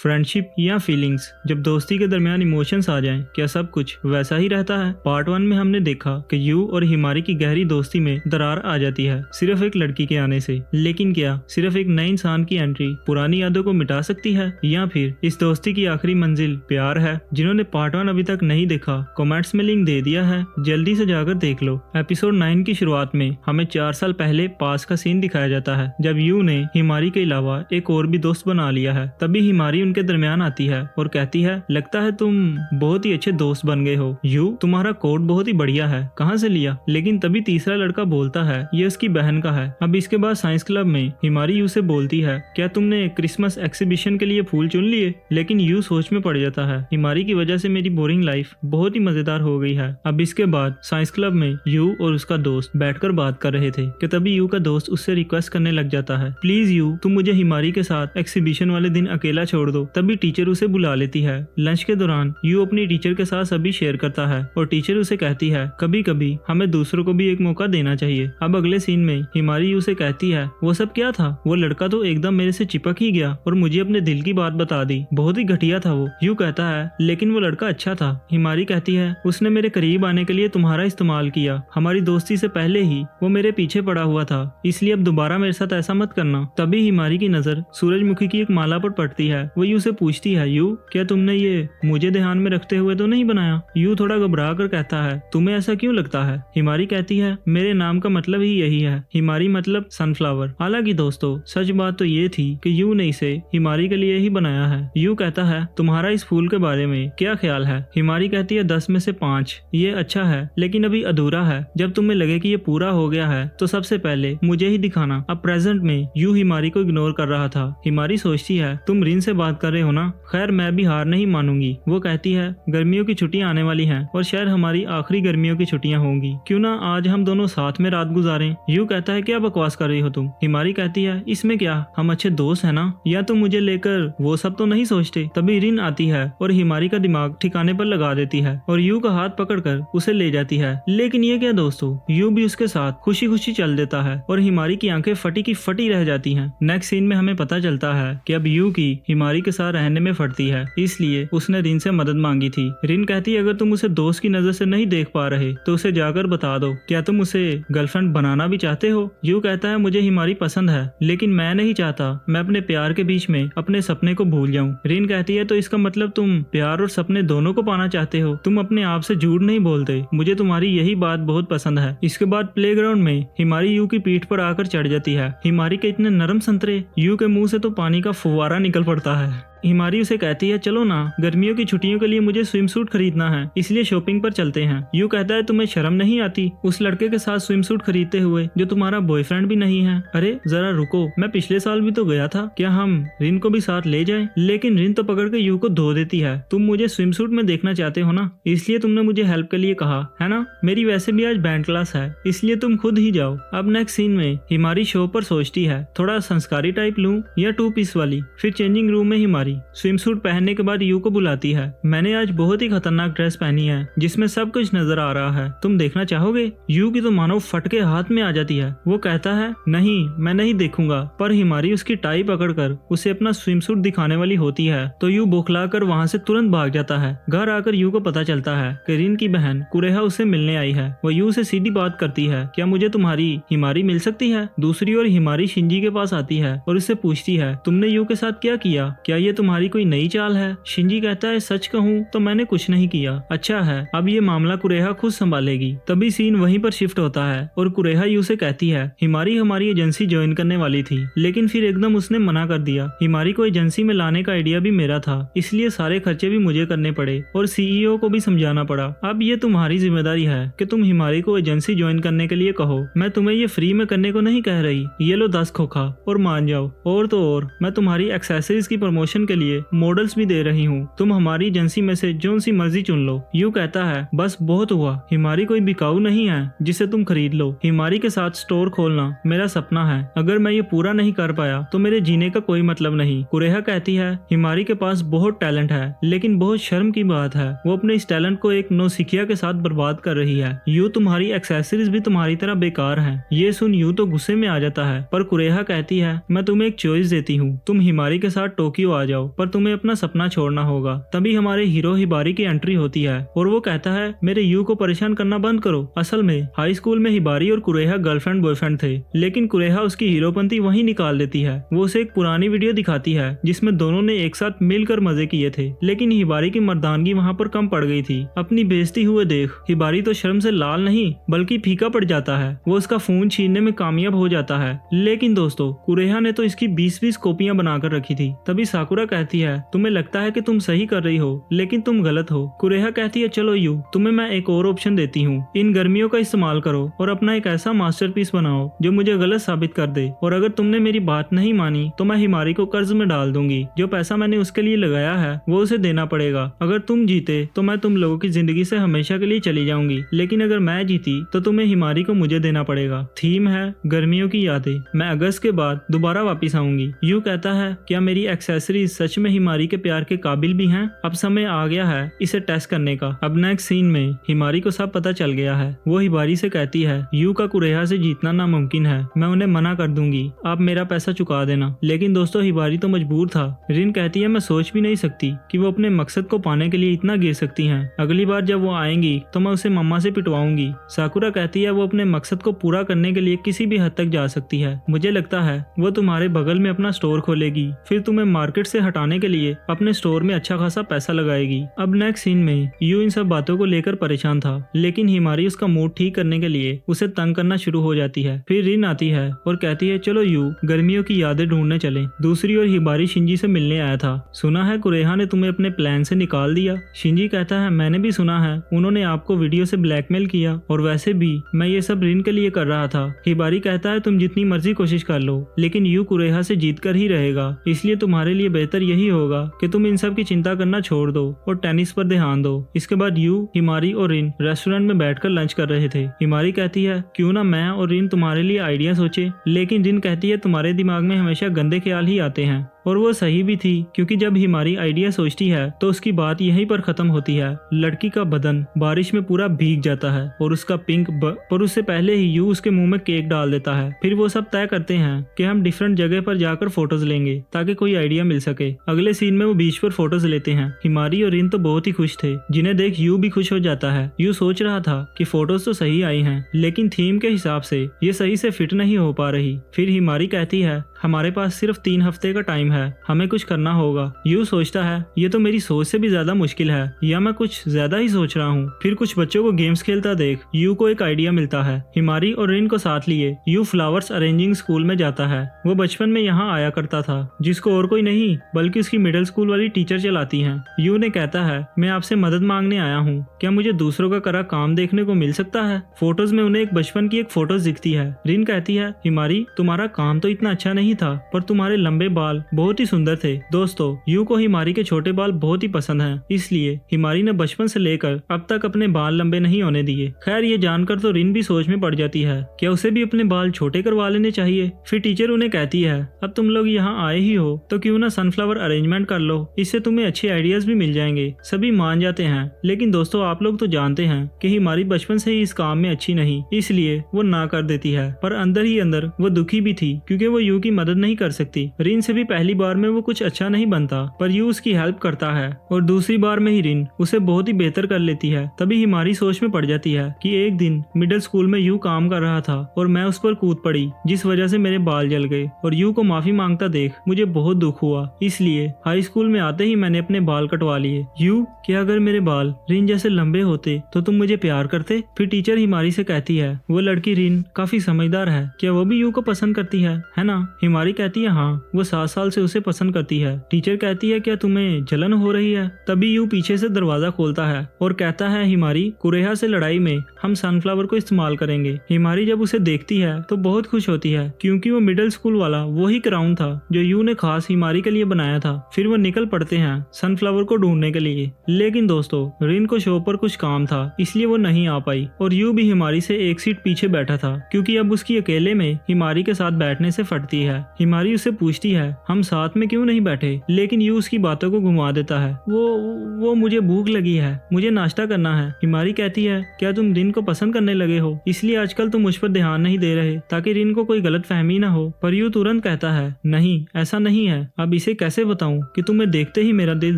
Friendship या feelings, जब दोस्ती के दरमियान इमोशंस आ जाएं, क्या सब कुछ वैसा ही रहता है? पार्ट 1 में हमने देखा कि यू और हिमारी की गहरी दोस्ती में दरार आ जाती है सिर्फ एक लड़की के आने से। लेकिन क्या सिर्फ एक नए इंसान की एंट्री पुरानी यादों को मिटा सकती है, या फिर इस दोस्ती की आखिरी मंजिल प्यार है? जिन्होंने पार्ट 1 अभी तक नहीं देखा, कमेंट्स में लिंक दे दिया है, जल्दी से जाकर देख लो। एपिसोड 9 की शुरुआत में हमें 4 साल पहले पास का सीन दिखाया जाता है, जब यू ने हिमारी के अलावा एक और भी दोस्त बना लिया है। तभी हिमारी उनके दरमियान आती है और कहती है, लगता है तुम बहुत ही अच्छे दोस्त बन गए हो। यू, तुम्हारा कोट बहुत ही बढ़िया है, कहाँ से लिया? लेकिन तभी तीसरा लड़का बोलता है, ये उसकी बहन का है। अब इसके बाद साइंस क्लब में हिमारी यू से बोलती है, क्या तुमने क्रिसमस एक्सिबिशन के लिए फूल चुन लिए? लेकिन यू सोच में पड़ जाता है, हिमारी की वजह से मेरी बोरिंग लाइफ बहुत ही मजेदार हो गई है। अब इसके बाद साइंस क्लब में यू और उसका दोस्त बैठकर बात कर रहे थे कि तभी यू का दोस्त उससे रिक्वेस्ट करने लग जाता है, प्लीज यू, तुम मुझे हिमारी के साथ एक्सिबिशन वाले दिन अकेला छोड़ दो। तभी टीचर उसे बुला लेती है। लंच के दौरान यू अपनी टीचर के साथ सभी शेयर करता है और टीचर उसे कहती है, कभी कभी हमें दूसरों को भी एक मौका देना चाहिए। अब अगले सीन में हिमारी यू से कहती है, वो सब क्या था? वो लड़का तो एकदम मेरे से चिपक ही गया और मुझे अपने दिल की बात बता दी, बहुत ही घटिया था वो। यू कहता है, लेकिन वो लड़का अच्छा था। हिमारी कहती है, उसने मेरे करीब आने के लिए तुम्हारा इस्तेमाल किया। हमारी दोस्ती से पहले ही वो मेरे पीछे पड़ा हुआ था, इसलिए अब दोबारा मेरे साथ ऐसा मत करना। तभी हिमारी की नजर सूरजमुखी की एक माला पर पड़ती है। वो यू से पूछती है, यू, क्या तुमने ये मुझे ध्यान में रखते हुए तो नहीं बनाया? यू थोड़ा घबरा कर कहता है, तुम्हें ऐसा क्यों लगता है? हिमारी कहती है, मेरे नाम का मतलब ही यही है, हिमारी मतलब सनफ्लावर। हालांकि दोस्तों, सच बात तो ये थी कि यू ने इसे हिमारी के लिए ही बनाया है। यू कहता है, तुम्हारा इस फूल के बारे में क्या ख्याल है? हिमारी कहती है, 10 में से 5। ये अच्छा है, लेकिन अभी अधूरा है। जब तुम्हें लगे कि ये पूरा हो गया है तो सबसे पहले मुझे ही दिखाना। अब प्रेजेंट में यू हिमारी को इग्नोर कर रहा था। हिमारी सोचती है, तुम रिन से बात कर रहे हो ना? खैर, मैं भी हार नहीं मानूंगी। वो कहती है, गर्मियों की छुट्टियां आने वाली हैं और शायद हमारी आखिरी गर्मियों की छुट्टियां होंगी, क्यों ना आज हम दोनों साथ में रात गुजारें? यू कहता है, क्या बकवास कर रही हो तुम? हिमारी कहती है, इसमें क्या, हम अच्छे दोस्त है ना, या तुम मुझे लेकर वो सब तो नहीं सोचते? तभी रिन आती है और हिमारी का दिमाग ठिकाने पर लगा देती है और यू का हाथ पकड़कर उसे ले जाती है। लेकिन ये क्या दोस्तों, यू भी उसके साथ खुशी खुशी चल देता है और हिमारी की आंखें फटी की फटी रह जाती हैं। नेक्स्ट सीन में हमें पता चलता है कि अब यू की हिमारी के साथ रहने में फटती है, इसलिए उसने रिन से मदद मांगी थी। रिन कहती है, अगर तुम उसे दोस्त की नजर से नहीं देख पा रहे तो उसे जाकर बता दो, क्या तुम उसे गर्लफ्रेंड बनाना भी चाहते हो? यू कहता है, मुझे हिमारी पसंद है, लेकिन मैं नहीं चाहता मैं अपने प्यार के बीच में अपने सपने को भूल जाऊं। रिन कहती है, तो इसका मतलब तुम प्यार और सपने दोनों को पाना चाहते हो? तुम अपने आप से झूठ नहीं बोलते, मुझे तुम्हारी यही बात बहुत पसंद है। इसके बाद प्लेग्राउंड में हिमारी यू की पीठ पर आकर चढ़ जाती है। हिमारी के इतने नरम संतरे, यू के मुंह से तो पानी का फुवारा निकल पड़ता है। हिमारी उसे कहती है, चलो ना, गर्मियों की छुट्टियों के लिए मुझे स्विम सूट खरीदना है, इसलिए शॉपिंग पर चलते हैं। यू कहता है, तुम्हें शर्म नहीं आती उस लड़के के साथ स्विम सूट खरीदते हुए जो तुम्हारा बॉयफ्रेंड भी नहीं है? अरे जरा रुको, मैं पिछले साल भी तो गया था, क्या हम रिन को भी साथ ले जाएं? लेकिन रिन तो पकड़ के यू को धो देती है, तुम मुझे स्विम सूट में देखना चाहते हो ना, इसलिए तुमने मुझे हेल्प के लिए कहा है ना? मेरी वैसे भी आज बैंड क्लास है, इसलिए तुम खुद ही जाओ। अब नेक्स्ट सीन में हिमारी शो पर सोचती है, थोड़ा संस्कारी टाइप लूं या 2 पीस वाली? फिर चेंजिंग रूम में हिमारी स्विम सूट पहनने के बाद यू को बुलाती है, मैंने आज बहुत ही खतरनाक ड्रेस पहनी है जिसमें सब कुछ नजर आ रहा है, तुम देखना चाहोगे? यू की तो मानो फट के हाथ में आ जाती है। वो कहता है, नहीं, मैं नहीं देखूंगा। पर हिमारी उसकी टाई पकड़कर उसे अपना स्विम सूट दिखाने वाली होती है तो यू बौखलाकर वहां से तुरंत भाग जाता है। घर आकर यू को पता चलता है कि रिन की बहन कुरेहा उसे मिलने आई है। वो यू से सीधी बात करती है, क्या मुझे तुम्हारी हिमारी मिल सकती है? दूसरी ओर हिमारी शिंजी के पास आती है और उससे पूछती है, तुमने यू के साथ क्या किया? क्या ये तुम्हारी कोई नई चाल है? शिंजी कहता है, सच कहूँ तो मैंने कुछ नहीं किया। अच्छा है, अब ये मामला कुरेहा खुद संभालेगी। तभी सीन वहीं पर शिफ्ट होता है और कुरेहा यू से कहती है, हिमारी हमारी एजेंसी ज्वाइन करने वाली थी, लेकिन फिर एकदम उसने मना कर दिया। हिमारी को एजेंसी में लाने का आइडिया भी मेरा था, इसलिए सारे खर्चे भी मुझे करने पड़े और सीईओ को भी समझाना पड़ा। अब ये तुम्हारी जिम्मेदारी है कि तुम हिमारी को एजेंसी ज्वाइन करने के लिए कहो, मैं तुम्हें ये फ्री में करने को नहीं कह रही। ये लो 10 खोखा और मान जाओ। और तो और, मैं तुम्हारी एक्सेसरीज की प्रमोशन के लिए मॉडल्स भी दे रही हूँ, तुम हमारी एजेंसी में से जो सी मर्जी चुन लो। यू कहता है, बस बहुत हुआ, हिमारी कोई बिकाऊ नहीं है जिसे तुम खरीद लो। हिमारी के साथ स्टोर खोलना मेरा सपना है, अगर मैं ये पूरा नहीं कर पाया तो मेरे जीने का कोई मतलब नहीं। कुरेहा कहती है, हिमारी के पास बहुत टैलेंट है, लेकिन बहुत शर्म की बात है वो अपने इस टैलेंट को एक नौसिखिया के साथ बर्बाद कर रही है। यू, तुम्हारी एक्सेसरीज भी तुम्हारी तरह बेकार है। ये सुन यू तो गुस्से में आ जाता है, पर कुरेहा कहती है, मैं तुम्हें एक चॉइस देती हूँ, तुम हिमारी के साथ टोक्यो आ जाओ। जाओ, पर तुम्हें अपना सपना छोड़ना होगा। तभी हमारे हीरो हिबारी की एंट्री होती है और वो कहता है मेरे यू को परेशान करना बंद करो। असल में हाई स्कूल में हिबारी और कुरेहा गर्लफ्रेंड बॉयफ्रेंड थे, लेकिन कुरेहा उसकी हीरोपंती वहीं निकाल देती है। वो उसे एक पुरानी वीडियो दिखाती है जिसमें दोनों ने एक साथ मिलकर मजे किए थे, लेकिन हिबारी की मर्दानगी वहाँ पर कम पड़ गई थी। अपनी बेइज्जती हुए देख हिबारी तो शर्म से लाल नहीं बल्कि फीका पड़ जाता है। वो उसका फोन छीनने में कामयाब हो जाता है, लेकिन दोस्तों कुरेहा ने तो इसकी 20-20 कॉपियां बनाकर रखी थी। तभी साकुरा कहती है तुम्हें लगता है कि तुम सही कर रही हो, लेकिन तुम गलत हो। कुरेहा कहती है चलो यू, तुम्हें मैं एक और ऑप्शन देती हूँ, इन गर्मियों का इस्तेमाल करो और अपना एक ऐसा मास्टरपीस बनाओ जो मुझे गलत साबित कर दे, और अगर तुमने मेरी बात नहीं मानी तो मैं हिमारी को कर्ज में डाल दूंगी। जो पैसा मैंने उसके लिए लगाया है वो उसे देना पड़ेगा। अगर तुम जीते तो मैं तुम लोगों की जिंदगी से हमेशा के लिए चली जाऊंगी, लेकिन अगर मैं जीती तो तुम्हें हिमारी को मुझे देना पड़ेगा। थीम है गर्मियों की यादें। मैं अगस्त के बाद दोबारा वापिस आऊंगी। यू कहता है क्या मेरी एक्सेसरीज सच में हिमारी के प्यार के काबिल भी हैं? अब समय आ गया है इसे टेस्ट करने का। अब नेक्स्ट सीन में हिमारी को सब पता चल गया है। वो हिबारी से कहती है यू का कुरेहा से जीतना नामुमकिन है, मैं उन्हें मना कर दूंगी, आप मेरा पैसा चुका देना। लेकिन दोस्तों हिबारी तो मजबूर था। रिन कहती है मैं सोच भी नहीं सकती कि वो अपने मकसद को पाने के लिए इतना गिर सकती हैं। अगली बार जब वो आएंगी तो मैं उसे मम्मा से पिटवाऊंगी। साकुरा कहती है वो अपने मकसद को पूरा करने के लिए किसी भी हद तक जा सकती है। मुझे लगता है वो तुम्हारे बगल में अपना स्टोर खोलेगी, फिर तुम्हें मार्केट से हटाने के लिए अपने स्टोर में अच्छा खासा पैसा लगाएगी। अब नेक्स्ट सीन में यू इन सब बातों को लेकर परेशान था, लेकिन हिमारी उसका मूड ठीक करने के लिए उसे तंग करना शुरू हो जाती है। फिर रिन आती है और कहती है चलो यू गर्मियों की यादें ढूंढने चले। दूसरी ओर हिबारी शिंजी से मिलने आया था। सुना है कुरेहा ने तुम्हें अपने प्लान से निकाल दिया। शिंजी कहता है मैंने भी सुना है, उन्होंने आपको वीडियो से ब्लैकमेल किया, और वैसे भी मैं ये सब रिन के लिए कर रहा था। हिबारी कहता है तुम जितनी मर्जी कोशिश कर लो, लेकिन यू कुरेहा से जीत कर ही रहेगा, इसलिए तुम्हारे लिए बेहतर यही होगा कि तुम इन सब की चिंता करना छोड़ दो और टेनिस पर ध्यान दो। इसके बाद यू, हिमारी और रिन रेस्टोरेंट में बैठकर लंच कर रहे थे। हिमारी कहती है क्यों ना मैं और रिन तुम्हारे लिए आइडिया सोचे, लेकिन रिन कहती है तुम्हारे दिमाग में हमेशा गंदे ख्याल ही आते हैं। और वो सही भी थी, क्योंकि जब हिमारी आइडिया सोचती है तो उसकी बात यहीं पर खत्म होती है। लड़की का बदन बारिश में पूरा भीग जाता है और उसका पिंक पर उससे पहले ही यू उसके मुंह में केक डाल देता है। फिर वो सब तय करते हैं कि हम डिफरेंट जगह पर जाकर फोटोज लेंगे ताकि कोई आइडिया मिल सके। अगले सीन में वो बीच पर फोटोज लेते हैं। हिमारी और रिन तो बहुत ही खुश थे, जिन्हें देख यू भी खुश हो जाता है। यू सोच रहा था कि फोटोज तो सही आई हैं, लेकिन थीम के हिसाब से ये सही से फिट नहीं हो पा रही। फिर हिमारी कहती है हमारे पास सिर्फ 3 हफ्ते का टाइम है, हमें कुछ करना होगा। यू सोचता है ये तो मेरी सोच से भी ज्यादा मुश्किल है, या मैं कुछ ज्यादा ही सोच रहा हूँ। फिर कुछ बच्चों को गेम्स खेलता देख यू को एक आइडिया मिलता है। हिमारी और रिन को साथ लिए यू फ्लावर्स अरेंजिंग स्कूल में जाता है। वो बचपन में यहाँ आया करता था, जिसको और कोई नहीं बल्कि उसकी मिडिल स्कूल वाली टीचर चलाती हैं। यू ने कहता है मैं आपसे मदद मांगने आया हूँ, क्या मुझे दूसरों का करा काम देखने को मिल सकता है? फोटोज में उन्हें एक बचपन की एक फोटोज दिखती है। रिन कहती है हिमारी तुम्हारा काम तो इतना अच्छा नहीं था, पर तुम्हारे लंबे बाल बहुत ही सुंदर थे। दोस्तों यू को हिमारी के छोटे बाल बहुत ही पसंद हैं, इसलिए हिमारी ने बचपन से लेकर अब तक अपने बाल लंबे नहीं होने दिए। खैर ये जानकर तो रिन भी सोच में पड़ जाती है, क्या उसे भी अपने बाल छोटे करवा लेने चाहिए। फिर टीचर उन्हें कहती है अब तुम लोग यहाँ आए ही हो तो क्यों ना सनफ्लावर अरेंजमेंट कर लो, इससे तुम्हें अच्छे आइडियाज भी मिल जाएंगे। सभी मान जाते हैं, लेकिन दोस्तों आप लोग तो जानते हैं कि हिमारी बचपन से ही इस काम में अच्छी नहीं, इसलिए वो ना कर देती है। पर अंदर ही अंदर वो दुखी भी थी, क्योंकि वो यू की मदद नहीं कर सकती। रिन से भी पहली बार में वो कुछ अच्छा नहीं बनता, पर यू उसकी हेल्प करता है, और दूसरी बार में ही रिन उसे बहुत ही बेहतर कर लेती है। तभी हिमारी सोच में पड़ जाती है कि एक दिन मिडिल स्कूल में यू काम कर रहा था और मैं उस पर कूद पड़ी, जिस वजह से मेरे बाल जल गए, और यू को माफी मांगता देख मुझे बहुत दुख हुआ, इसलिए हाई स्कूल में आते ही मैंने अपने बाल कटवा लिए। यू क्या अगर मेरे बाल रिन जैसे लंबे होते तो तुम मुझे प्यार करते? फिर टीचर हिमारी से कहती है वो लड़की रिन काफी समझदार है, क्या वो भी यू को पसंद करती है ना? हिमारी कहती है हाँ, वो 7 साल से उसे पसंद करती है। टीचर कहती है क्या तुम्हें जलन हो रही है? तभी यू पीछे से दरवाजा खोलता है और कहता है हिमारी कुरेहा से लड़ाई में हम सनफ्लावर को इस्तेमाल करेंगे। हिमारी जब उसे देखती है तो बहुत खुश होती है, क्योंकि वो मिडिल स्कूल वाला वही क्राउन था जो यू ने खास हिमारी के लिए बनाया था। फिर वो निकल पड़ते हैं सनफ्लावर को ढूंढने के लिए, लेकिन दोस्तों रिन को शो पर कुछ काम था, इसलिए वो नहीं आ पाई, और यू भी हिमारी से एक सीट पीछे बैठा था, क्योंकि अब उसकी अकेले में हिमारी के साथ बैठने से फटती है। है। हिमारी उससे पूछती है हम साथ में क्यों नहीं बैठे, लेकिन यू उसकी बातों को घुमा देता है। वो मुझे भूख लगी है, मुझे नाश्ता करना है। हिमारी कहती है क्या तुम रिन को पसंद करने लगे हो, इसलिए आजकल तुम मुझ पर ध्यान नहीं दे रहे ताकि रिन को कोई गलत फहमी ना हो। पर यू तुरंत कहता है नहीं ऐसा नहीं है, अब इसे कैसे बताऊं कि तुम्हें देखते ही मेरा दिल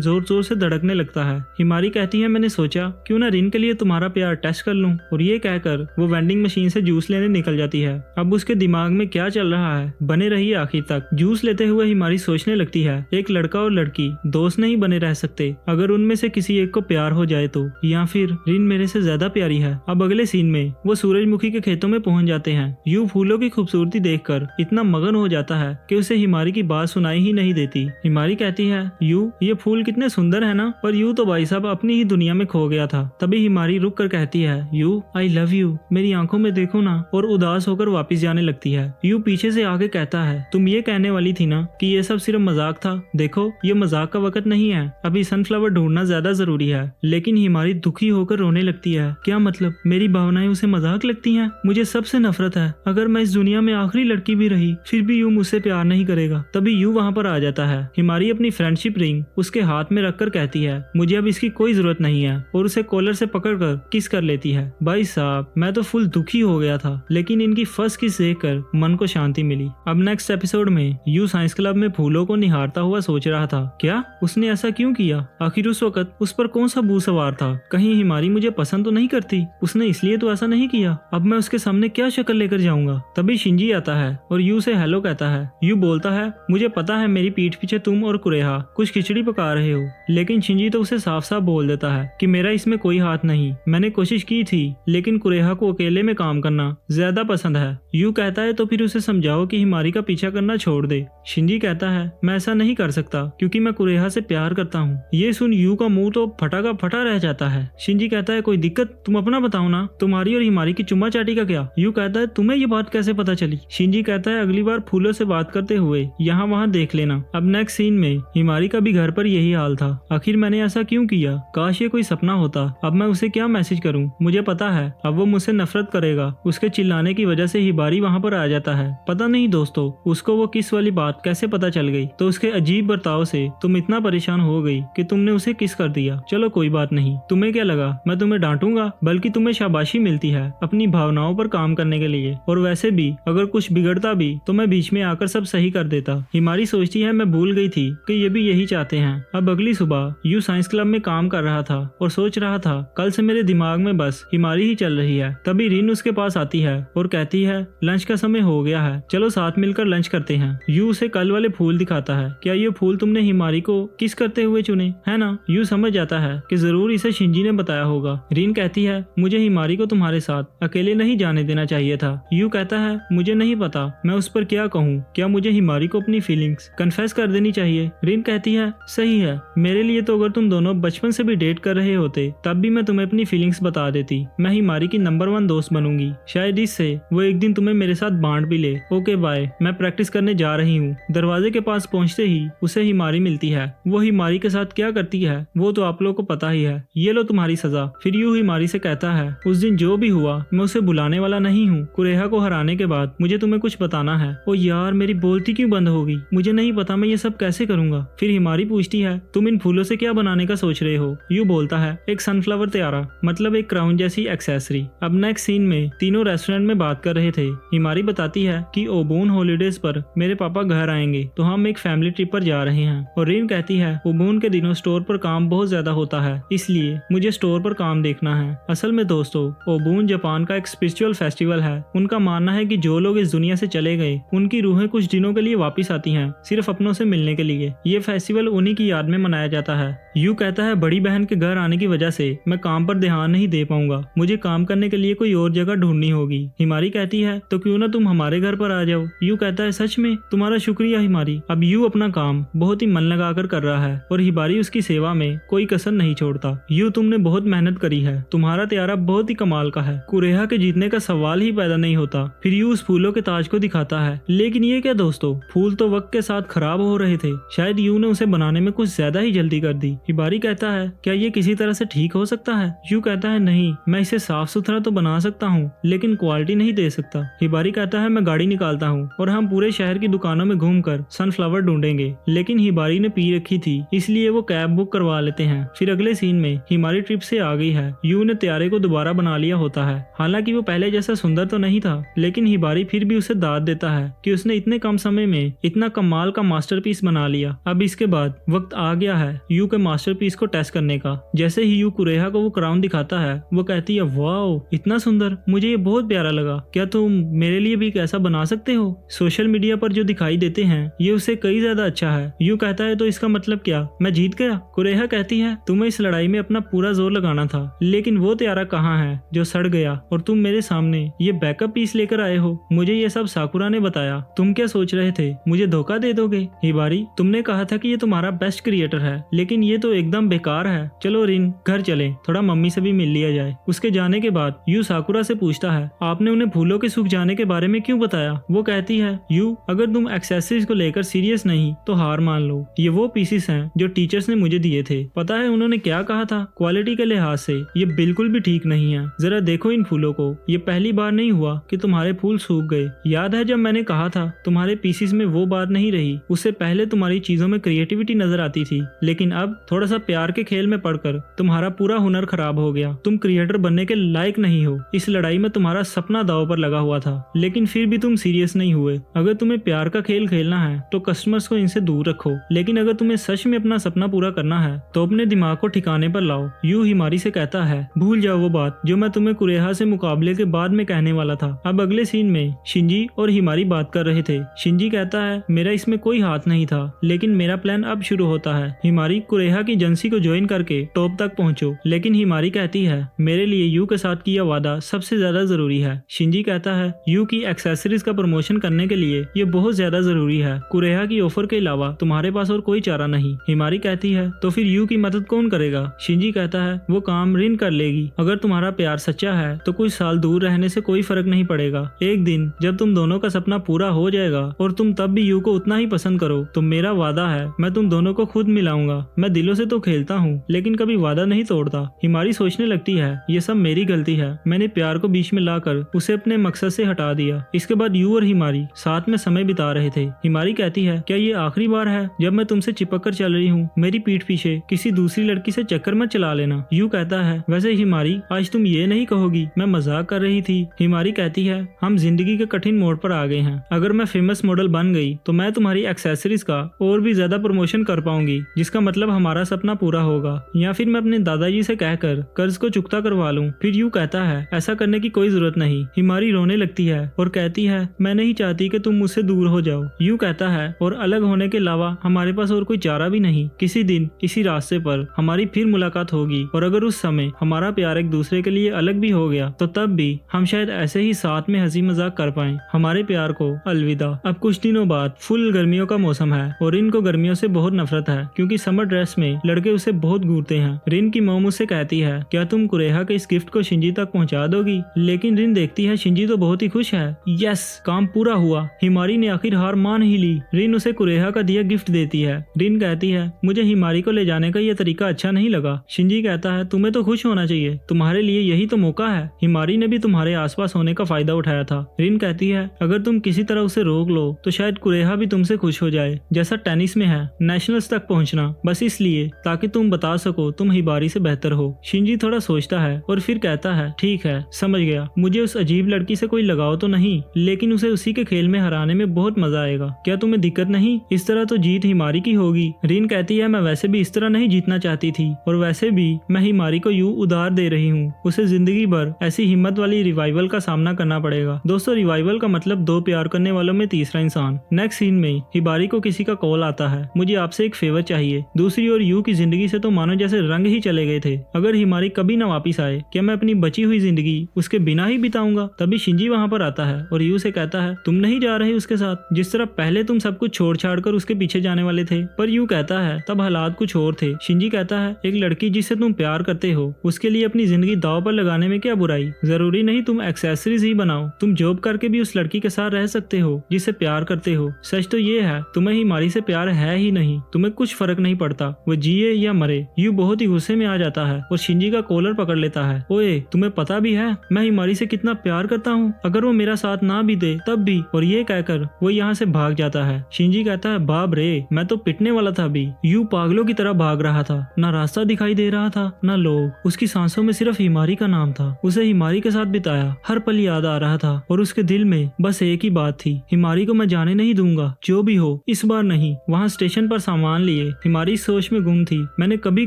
जोर जोर से धड़कने लगता है। हिमारी कहती है मैंने सोचा क्यों ना रिन के लिए तुम्हारा प्यार टेस्ट कर लूं, और ये कहकर वो वेंडिंग मशीन से जूस लेने निकल जाती है। अब उसके दिमाग में क्या चल रहा है, बने रहिए आखिर तक। जूस लेते हुए हिमारी सोचने लगती है एक लड़का और लड़की दोस्त नहीं बने रह सकते, अगर उनमें से किसी एक को प्यार हो जाए तो, या फिर रिन मेरे से ज्यादा प्यारी है। अब अगले सीन में वो सूरजमुखी के खेतों में पहुंच जाते हैं। यू फूलों की खूबसूरती देखकर इतना मगन हो जाता है कि उसे हिमारी की बात सुनाई ही नहीं देती। हिमारी कहती है यू ये फूल कितने सुंदर है ना, पर यू तो भाई साहब अपनी ही दुनिया में खो गया था। तभी हिमारी रुक कर कहती है यू आई लव यू, मेरी आंखों में देखो ना, और उदास होकर वापस जाने लगती है। यू पीछे से आगे कहता है तुम ये कहने वाली थी ना कि ये सब सिर्फ मजाक था, देखो ये मजाक का वक्त नहीं है, अभी सनफ्लावर ढूंढना ज्यादा जरूरी है। लेकिन हिमारी दुखी होकर रोने लगती है। क्या मतलब मेरी भावनाएं उसे मजाक लगती हैं? मुझे सबसे नफरत है, अगर मैं इस दुनिया में आखिरी लड़की भी रही फिर भी यू मुझसे प्यार नहीं करेगा। तभी यू वहाँ पर आ जाता है। हिमारी अपनी फ्रेंडशिप रिंग उसके हाथ में रखकर कहती है मुझे अब इसकी कोई जरूरत नहीं है, और उसे कॉलर से पकड़कर किस कर लेती है। भाई साहब मैं तो फुल दुखी हो गया था, लेकिन इनकी फर्स्ट किस देखकर मन को शांति मिली। अब नेक्स्ट एपिसोड में यू साइंस क्लब में फूलों को निहारता हुआ सोच रहा था क्या उसने ऐसा क्यों किया, आखिर उस वक्त उस पर कौन सा भूत सवार था, कहीं हिमारी मुझे पसंद तो नहीं करती, उसने इसलिए तो ऐसा नहीं किया, अब मैं उसके सामने क्या शक्ल लेकर जाऊंगा। तभी शिंजी आता है और यू से हेलो कहता है। यू बोलता है मुझे पता है मेरी पीठ पीछे तुम और कुरेहा कुछ खिचड़ी पका रहे हो, लेकिन शिंजी तो उसे साफ साफ बोल देता है कि मेरा इसमें कोई हाथ नहीं, मैंने कोशिश की थी लेकिन कुरेहा को अकेले में काम करना ज्यादा पसंद है। यू कहता है तो फिर उसे समझाओ कि हिमारी का पीछा करना छोड़ दे। शिंजी कहता है मैं ऐसा नहीं कर सकता क्योंकि मैं कुरेहा से प्यार करता हूँ। ये सुन यू का मुंह तो फटा का फटा रह जाता है। शिंजी कहता है कोई दिक्कत, तुम अपना बताओ ना, तुम्हारी और हिमारी की चुम्मा चाटी का क्या। यू कहता है तुम्हें ये बात कैसे पता चली। शिंजी कहता है अगली बार फूलों से बात करते हुए यहाँ वहाँ देख लेना। अब नेक्स्ट सीन में हिमारी का भी घर पर यही हाल था, आखिर मैंने ऐसा क्यों किया, काश ये कोई सपना होता, अब मैं उसे क्या मैसेज करूँ। मुझे पता है अब वो मुझसे नफरत करेगा, उसके चिल्लाने की वजह से हिमारी वहाँ पर आ जाता है। पता नहीं दोस्तों उसको वो किस वाली बात कैसे पता चल गई, तो उसके अजीब बर्ताव से तुम इतना परेशान हो गई कि तुमने उसे किस कर दिया। चलो कोई बात नहीं, तुम्हें क्या लगा मैं तुम्हें डांटूंगा, बल्कि तुम्हें शाबाशी मिलती है अपनी भावनाओं पर काम करने के लिए, और वैसे भी अगर कुछ बिगड़ता भी तो मैं बीच में आकर सब सही कर देता। हिमारी सोचती है मैं भूल गई थी कि ये भी यही चाहते हैं। अब अगली सुबह यू साइंस क्लब में काम कर रहा था और सोच रहा था कल से मेरे दिमाग में बस हिमारी ही चल रही है। तभी रिन उसके पास आती है और कहती है लंच का समय हो गया है, चलो साथ मिलकर लंच करते हैं। यू उसे कल वाले फूल दिखाता है। क्या ये फूल तुमने हिमारी को किस करते हुए चुने है ना। यू समझ जाता है कि जरूर इसे शिंजी ने बताया होगा। रिन कहती है मुझे हिमारी को तुम्हारे साथ अकेले नहीं जाने देना चाहिए था। यू कहता है मुझे नहीं पता मैं उस पर क्या कहूँ, क्या मुझे हिमारी को अपनी फीलिंग्स कन्फेस कर देनी चाहिए। रिन कहती है सही है, मेरे लिए तो अगर तुम दोनों बचपन से भी डेट कर रहे होते तब भी मैं तुम्हें अपनी फीलिंग्स बता देती। मैं हिमारी की नंबर 1 दोस्त बनूंगी, शायद इससे वो एक दिन तुम्हें मेरे साथ बांट भी ले। ओके बाय, मैं प्रैक्टिस करने जा रही हूँ। दरवाजे के पास पहुँचते ही उसे हिमारी मिलती है। वो हिमारी के साथ क्या करती है वो तो आप लोगों को पता ही है, ये लो तुम्हारी सजा। फिर यू हिमारी से कहता है उस दिन जो भी हुआ मैं उसे बुलाने वाला नहीं हूँ। कुरेहा को हराने के बाद मुझे तुम्हें कुछ बताना है। ओ यार मेरी बोलती क्यों बंद हो गई, मुझे नहीं पता मैं ये सब कैसे करूंगा। फिर हिमारी पूछती है तुम इन फूलों से क्या बनाने का सोच रहे हो। यू बोलता है एक सनफ्लावर तियारा, मतलब एक क्राउन जैसी एक्सेसरी। अब नेक्स्ट सीन में तीनों रेस्टोरेंट में बात कर रहे थे। हिमारी बताती है कि ओबून हॉलीडेज पर मेरे पापा घर आएंगे तो हम एक फैमिली ट्रिप पर जा रहे हैं। और रिन कहती है ओबून के दिनों स्टोर पर काम बहुत ज्यादा होता है, इसलिए मुझे स्टोर पर काम देखना है। असल में दोस्तों ओबून जापान का एक स्पिरिचुअल फेस्टिवल है। उनका मानना है कि जो लोग इस दुनिया से चले गए उनकी रूहें कुछ दिनों के लिए वापस आती हैं, सिर्फ अपनों से मिलने के लिए। ये फेस्टिवल उन्हीं की याद में मनाया जाता है। यू कहता है बड़ी बहन के घर आने की वजह से मैं काम पर ध्यान नहीं दे पाऊंगा, मुझे काम करने के लिए कोई और जगह ढूंढनी होगी। हिमारी कहती है तो क्यों ना तुम हमारे घर पर आ जाओ। यू कहता है सच में, तुम्हारा शुक्रिया हिमारी। अब यू अपना काम बहुत ही मन लगाकर कर रहा है और हिमारी उसकी सेवा में कोई कसर नहीं छोड़ता। यू तुमने बहुत मेहनत करी है, तुम्हारा त्यारा बहुत ही कमाल का है, कुरेहा के जीतने का सवाल ही पैदा नहीं होता। फिर यू उस फूलों के ताज को दिखाता है। लेकिन ये क्या दोस्तों, फूल तो वक्त के साथ खराब हो रहे थे, शायद यू ने उसे बनाने में कुछ ज्यादा ही जल्दी कर दी। हिमारी कहता है क्या ये किसी तरह से ठीक हो सकता है। यू कहता है नहीं, मैं इसे साफ सुथरा तो बना सकता हूँ लेकिन क्वालिटी नहीं दे सकता। हिमारी कहता है मैं गाड़ी निकालता हूँ और हम हम पूरे शहर की दुकानों में घूमकर सनफ्लावर ढूंढेंगे। लेकिन हिबारी ने पी रखी थी, इसलिए वो कैब बुक करवा लेते हैं। फिर अगले सीन में हिमारी ट्रिप से आ गई है। यू ने त्यारे को दोबारा बना लिया होता है। हालांकि वो पहले जैसा सुंदर तो नहीं था, लेकिन हिबारी फिर भी उसे दाद देता है कि उसने इतने कम समय में इतना कमाल का मास्टरपीस बना लिया। अब इसके बाद वक्त आ गया है यू के मास्टरपीस को टेस्ट करने का। जैसे ही यू कुरेहा को वो क्राउन दिखाता है, वो कहती है वाओ इतना सुंदर, मुझे ये बहुत प्यारा लगा, क्या तुम मेरे लिए भी ऐसा बना सकते हो? सोशल मीडिया पर जो दिखाई देते हैं ये उससे कई ज्यादा अच्छा है। यू कहता है तो इसका मतलब क्या, मैं जीत गया? कुरेहा कहती है तुम्हें इस लड़ाई में अपना पूरा जोर लगाना था, लेकिन वो त्यारा कहाँ है जो सड़ गया और तुम मेरे सामने ये बैकअप पीस लेकर आए हो? मुझे ये सब साकुरा ने बताया। तुम क्या सोच रहे थे, मुझे धोखा दे दोगे? हिबारी तुमने कहा था कि ये तुम्हारा बेस्ट क्रिएटर है, लेकिन ये तो एकदम बेकार है। चलो रिन घर चले, थोड़ा मम्मी से भी मिल लिया जाए। उसके जाने के बाद यू साकुरा से पूछता है आपने उन्हें फूलों के सूख जाने के बारे में क्यों बताया? वो कहती है यू अगर तुम एक्सेसरीज को लेकर सीरियस नहीं तो हार मान लो, ये वो पीसेस हैं जो टीचर्स ने मुझे दिए थे। पता है उन्होंने क्या कहा था? क्वालिटी के लिहाज से ये बिल्कुल भी ठीक नहीं है, जरा देखो इन फूलों को, ये पहली बार नहीं हुआ कि तुम्हारे फूल सूख गए। याद है जब मैंने कहा था तुम्हारे पीसेस में वो बात नहीं रही, उससे पहले तुम्हारी चीजों में क्रिएटिविटी नजर आती थी, लेकिन अब थोड़ा सा प्यार के खेल में पड़कर तुम्हारा पूरा हुनर खराब हो गया। तुम क्रिएटर बनने के लायक नहीं हो। इस लड़ाई में तुम्हारा सपना दांव पर लगा हुआ था, लेकिन फिर भी तुम सीरियस नहीं हुए। अगर तुम्हें प्यार का खेल खेलना है तो कस्टमर्स को इनसे दूर रखो, लेकिन अगर तुम्हें सच में अपना सपना पूरा करना है तो अपने दिमाग को ठिकाने पर लाओ। यू हिमारी से कहता है भूल जाओ वो बात जो मैं तुम्हें कुरेहा से मुकाबले के बाद में कहने वाला था। अब अगले सीन में शिंजी और हिमारी बात कर रहे थे। शिंजी कहता है मेरा इसमें कोई हाथ नहीं था, लेकिन मेरा प्लान अब शुरू होता है। हिमारी कुरेहा की एजेंसी को ज्वाइन करके टॉप तक पहुंचो। लेकिन हिमारी कहती है मेरे लिए यू के साथ किया वादा सबसे ज्यादा जरूरी है। शिंजी कहता है यू की एक्सेसरीज का प्रमोशन करने के लिए ये बहुत ज्यादा जरूरी है। कुरेहा की ऑफर के अलावा तुम्हारे पास और कोई चारा नहीं। हिमारी कहती है तो फिर यू की मदद कौन करेगा? शिंजी कहता है वो काम रिन कर लेगी। अगर तुम्हारा प्यार सच्चा है तो कुछ साल दूर रहने से कोई फर्क नहीं पड़ेगा। एक दिन जब तुम दोनों का सपना पूरा हो जाएगा और तुम तब भी यू को उतना ही पसंद करो तो मेरा वादा है मैं तुम दोनों को खुद मिलाऊंगा। मैं दिलों से तो खेलता हूँ, लेकिन कभी वादा नहीं तोड़ता। हिमारी सोचने लगती है ये सब मेरी गलती है, मैंने प्यार को बीच में लाकर उसे अपने मकसद से हटा दिया। इसके बाद यू और हिमारी साथ में समय बिता रहे थे। हिमारी कहती है क्या ये आखिरी बार है जब मैं तुमसे चिपक कर चल रही हूँ? मेरी पीठ पीछे किसी दूसरी लड़की से चक्कर मत चला लेना। यू कहता है वैसे हिमारी आज तुम ये नहीं कहोगी मैं मजाक कर रही थी। हिमारी कहती है हम जिंदगी के कठिन मोड़ पर आ गए हैं। अगर मैं फेमस मॉडल बन गई तो मैं तुम्हारी एक्सेसरीज का और भी ज्यादा प्रमोशन कर पाऊंगी, जिसका मतलब हमारा सपना पूरा होगा। या फिर मैं अपने दादाजी से कहकर कर्ज को चुकता करवा लूं। फिर यू कहता है ऐसा करने की कोई जरूरत नहीं। हिमारी रोने लगती है और कहती है मैं नहीं चाहती कि तुम मुझसे दूर हो जाओ। यू कहता है और अलग होने के अलावा हमारे पास और कोई चारा भी नहीं। किसी दिन इसी रास्ते पर हमारी फिर मुलाकात होगी, और अगर उस समय हमारा प्यार एक दूसरे के लिए अलग भी हो गया तो तब भी हम शायद ऐसे ही साथ में हंसी मजाक कर पाएं। हमारे प्यार को अलविदा। अब कुछ दिनों बाद फुल गर्मियों का मौसम है और रिन को गर्मियों से बहुत नफरत है, क्योंकि समर ड्रेस में लड़के उसे बहुत घूरते हैं। रिन की मॉम उसे कहती है क्या तुम कुरेहा के इस गिफ्ट को शिंजी तक पहुंचा दोगी? लेकिन रिन देखती है शिंजी तो बहुत ही खुश है। यस, काम पूरा हुआ। हिमारी ने आखिर हार मान ही ली। रिन उसे कुरेहा का दिया गिफ्ट देती है। रिन कहती है मुझे हिमारी को ले जाने का यह तरीका अच्छा नहीं लगा। शिंजी कहता है तुम्हें तो खुश होना चाहिए, तुम्हारे लिए यही तो मौका है। हिमारी ने भी तुम्हारे आसपास होने का फायदा उठाया था। रिन कहती है अगर तुम किसी तरह उसे रोक लो तो शायद कुरेहा भी तुमसे खुश हो जाए, जैसा टेनिस में है नेशनल्स तक पहुंचना, बस इसलिए ताकि तुम बता सको तुम हिबारी से बेहतर हो। शिंजी थोड़ा सोचता है और फिर कहता है ठीक है समझ गया, मुझे उस अजीब लड़की से कोई लगाव तो नहीं, लेकिन उसे उसी के खेल में हराने में बहुत मजा आएगा। क्या तुम्हें दिक्कत नहीं? इस तरह तो जीत हिमारी की होगी। रिन कहती है मैं वैसे भी इस तरह नहीं जीतना चाहती थी, और वैसे भी मैं हिमारी को यूं उधार दे रही हूँ। उसे जिंदगी भर ऐसी हिम्मत वाली रिवाइवल का सामना करना पड़ेगा। दोस्तों रिवाइवल का मतलब दो प्यार करने वालों में तीसरा इंसान। नेक्स्ट सीन में हिबारी को किसी का कॉल आता है, मुझे आपसे एक फेवर चाहिए। दूसरी ओर यू की जिंदगी से तो मानो जैसे रंग ही चले गए थे। अगर हिमारी कभी न वापिस आए क्या मैं अपनी बची हुई जिंदगी उसके बिना ही बिताऊंगा? तभी शिंजी वहाँ पर आता है और यू से कहता है तुम नहीं जा रहे उसके साथ, जिस तरह पहले तुम सब कुछ छोड़ छाड़ कर उसके पीछे जाने वाले थे। पर यू कहता है तब हालात कुछ और थे। शिंजी कहता है एक लड़की जिससे तुम प्यार करते हो उसके लिए अपनी जिंदगी दांव पर लगाने में क्या बुराई? जरूरी नहीं तुम एक्सेसरीज ही बनाओ, तुम जॉब करके भी उस लड़की के साथ रह सकते हो जिससे प्यार करते हो। सच तो ये है तुम्हें हिमारी से प्यार है ही नहीं, तुम्हें कुछ फर्क नहीं पड़ता वो जिए या मरे। यू बहुत ही गुस्से में आ जाता है और शिंजी का कॉलर पकड़ लेता है। ओए तुम्हें पता भी है मैं हिमारी से कितना प्यार करता हूँ, अगर वो मेरा साथ ना भी दे तब भी, और ये ये कहकर वो यहाँ से भाग जाता है। शिंजी कहता है बाप रे, मैं तो पिटने वाला था अभी। यू पागलों की तरह भाग रहा था, ना रास्ता दिखाई दे रहा था ना लोग। उसकी सांसों में सिर्फ हिमारी का नाम था। उसे हिमारी के साथ बिताया हर पल याद आ रहा था और उसके दिल में बस एक ही बात थी, हिमारी को मैं जाने नहीं दूंगा, जो भी हो इस बार नहीं। वहाँ स्टेशन पर सामान लिए हिमारी इस सोच में गुम थी, मैंने कभी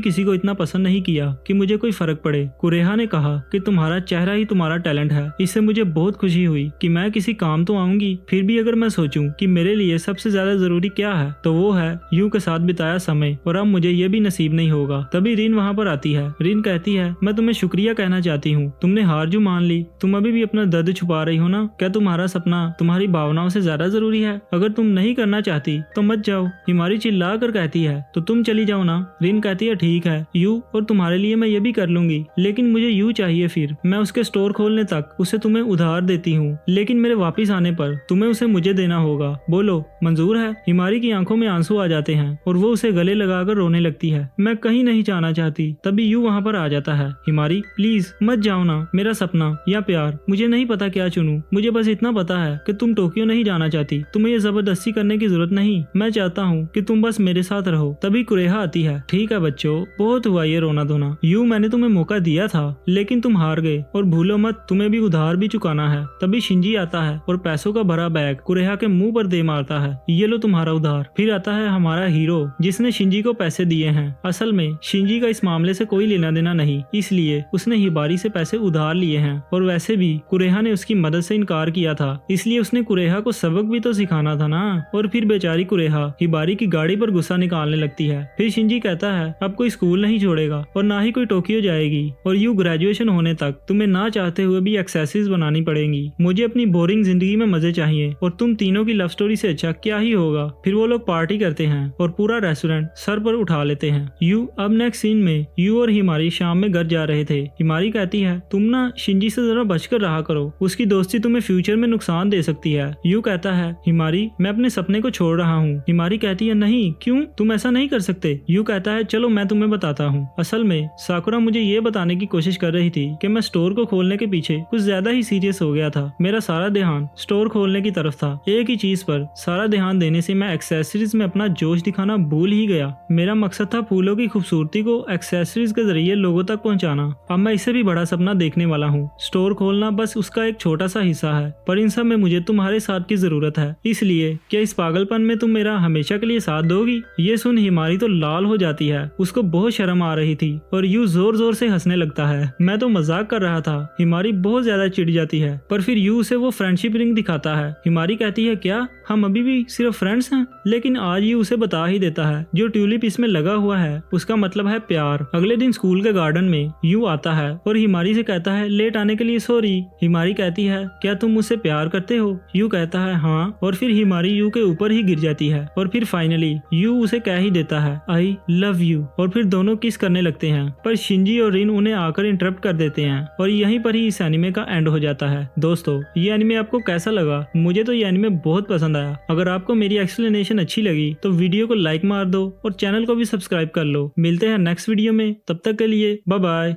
किसी को इतना पसंद नहीं किया कि मुझे कोई फर्क पड़े। कुरेहा ने कहा कि तुम्हारा चेहरा ही तुम्हारा टैलेंट है। इससे मुझे बहुत खुशी हुई कि मैं किसी काम तो आऊंगी। फिर भी अगर मैं सोचूं कि मेरे लिए सबसे ज्यादा जरूरी क्या है तो वो है यू के साथ बिताया समय, और अब मुझे ये भी नसीब नहीं होगा। तभी रिन वहाँ पर आती है। रिन कहती है मैं तुम्हें शुक्रिया कहना चाहती हूँ, तुमने हार जो मान ली। तुम अभी भी अपना दर्द छुपा रही हो ना? क्या तुम्हारा सपना तुम्हारी भावनाओं से ज्यादा जरूरी है? अगर तुम नहीं करना चाहती तो मत जाओ। हिमारी चिल्ला कर कहती है तो तुम चली जाओ ना। रिन कहती है ठीक है यू, और तुम्हारे लिए मैं ये भी कर लूंगी, लेकिन मुझे यू चाहिए। फिर मैं उसके स्टोर खोलने तक उसे तुम्हें उधार देती हूँ, लेकिन मेरे वापिस आने पर तुम्हें उसे मुझे देना होगा। बोलो मंजूर है? हिमारी की आंखों में आंसू आ जाते हैं और वो उसे गले लगाकर रोने लगती है। मैं कहीं नहीं जाना चाहती। तभी यू वहाँ पर आ जाता है। हिमारी प्लीज मत जाओ ना। मेरा सपना या प्यार, मुझे नहीं पता क्या चुनूं। मुझे बस इतना पता है कि तुम टोक्यो नहीं जाना चाहती। तुम्हें ये जबरदस्ती करने की जरूरत नहीं। मैं चाहता हूँ कि तुम बस मेरे साथ रहो। तभी कुरेहा आती है। ठीक है बच्चों, बहुत हुआ ये रोना धोना। यू मैंने तुम्हें मौका दिया था लेकिन तुम हार गए, और भूलो मत तुम्हें भी उधार भी चुकाना है। तभी शिंजी आता है और पैसों का भरा बैग कुरेहा के मुंह पर दे मारता है। ये लो तुम्हारा उधार। फिर आता है हमारा हीरो जिसने शिंजी को पैसे दिए हैं। असल में शिंजी का इस मामले से कोई लेना देना नहीं, इसलिए उसने हिबारी से पैसे उधार लिए हैं। और वैसे भी कुरेहा ने उसकी मदद से इनकार किया था, इसलिए उसने कुरेहा को सबक भी तो सिखाना था ना। और फिर बेचारी कुरेहा हिबारी की गाड़ी पर गुस्सा निकालने लगती है। फिर शिंजी कहता है अब कोई स्कूल नहीं छोड़ेगा और ना ही कोई टोक्यो जाएगी, और यू ग्रेजुएशन होने तक तुम्हें ना चाहते हुए भी एक्सेसरीज बनानी पड़ेंगी। मुझे अपनी बोरिंग जिंदगी में मजे चाहिए, और तुम तीनों की लव स्टोरी से अच्छा क्या ही होगा। फिर वो लोग पार्टी करते हैं और पूरा रेस्टोरेंट सर पर उठा लेते हैं। यू अब नेक्स्ट सीन में यू और हिमारी शाम में घर जा रहे थे। हिमारी कहती है तुम ना शिंजी से जरा बचकर रहा करो, उसकी दोस्ती तुम्हें फ्यूचर में नुकसान दे सकती है। यू कहता है हिमारी मैं अपने सपने को छोड़ रहा हूँ। हिमारी कहती है नहीं क्यों, तुम ऐसा नहीं कर सकते। यू कहता है चलो मैं तुम्हें बताता हूँ। असल में साकुरा मुझे ये बताने की कोशिश कर रही थी कि मैं स्टोर को खोलने के पीछे कुछ ज्यादा ही सीरियस हो गया था। मेरा सारा ध्यान स्टोर खोलने की तरफ था। एक ही चीज पर सारा ध्यान देने से मैं एक्सेसरीज में अपना जोश दिखाना भूल ही गया। मेरा मकसद था फूलों की खूबसूरती को एक्सेसरीज के जरिए लोगों तक पहुंचाना। अब मैं इससे भी बड़ा सपना देखने वाला हूँ। स्टोर खोलना बस उसका एक छोटा सा हिस्सा है, पर इन सब में मुझे तुम्हारे साथ की जरूरत है। इसलिए क्या इस पागलपन में तुम मेरा हमेशा के लिए साथ दोगी? ये सुन हिमारी तो लाल हो जाती है, उसको बहुत शर्म आ रही थी और यू जोर जोर से हंसने लगता है। मैं तो मजाक कर रहा था। हिमारी बहुत ज्यादा चिढ़ जाती है, पर फिर यू उसे वो फ्रेंडशिप रिंग दिखाता है। हिमारी कहती है क्या हम अभी भी सिर्फ फ्रेंड्स हैं? लेकिन आज यू उसे बता ही देता है जो ट्यूलिप इसमें लगा हुआ है उसका मतलब है प्यार। अगले दिन स्कूल के गार्डन में यू आता है और हिमारी से कहता है लेट आने के लिए सॉरी। हिमारी कहती है क्या तुम मुझसे प्यार करते हो? यू कहता है हाँ, और फिर हिमारी यू के ऊपर ही गिर जाती है और फिर फाइनली यू उसे कह ही देता है आई लव यू, और फिर दोनों किस करने लगते हैं। पर शिंजी और रिन उन्हें आकर इंटरप्ट कर देते हैं और यहीं पर ही इस एनिमे का एंड हो जाता है। दोस्तों ये एनिमे आपको कैसा लगा? मुझे तो ये एनिमे बहुत पसंद आया। अगर आपको मेरी एक्सप्लेनेशन अच्छी लगी तो वीडियो को लाइक मार दो और चैनल को भी सब्सक्राइब कर लो। मिलते हैं नेक्स्ट वीडियो में, तब तक के लिए बाय बाय।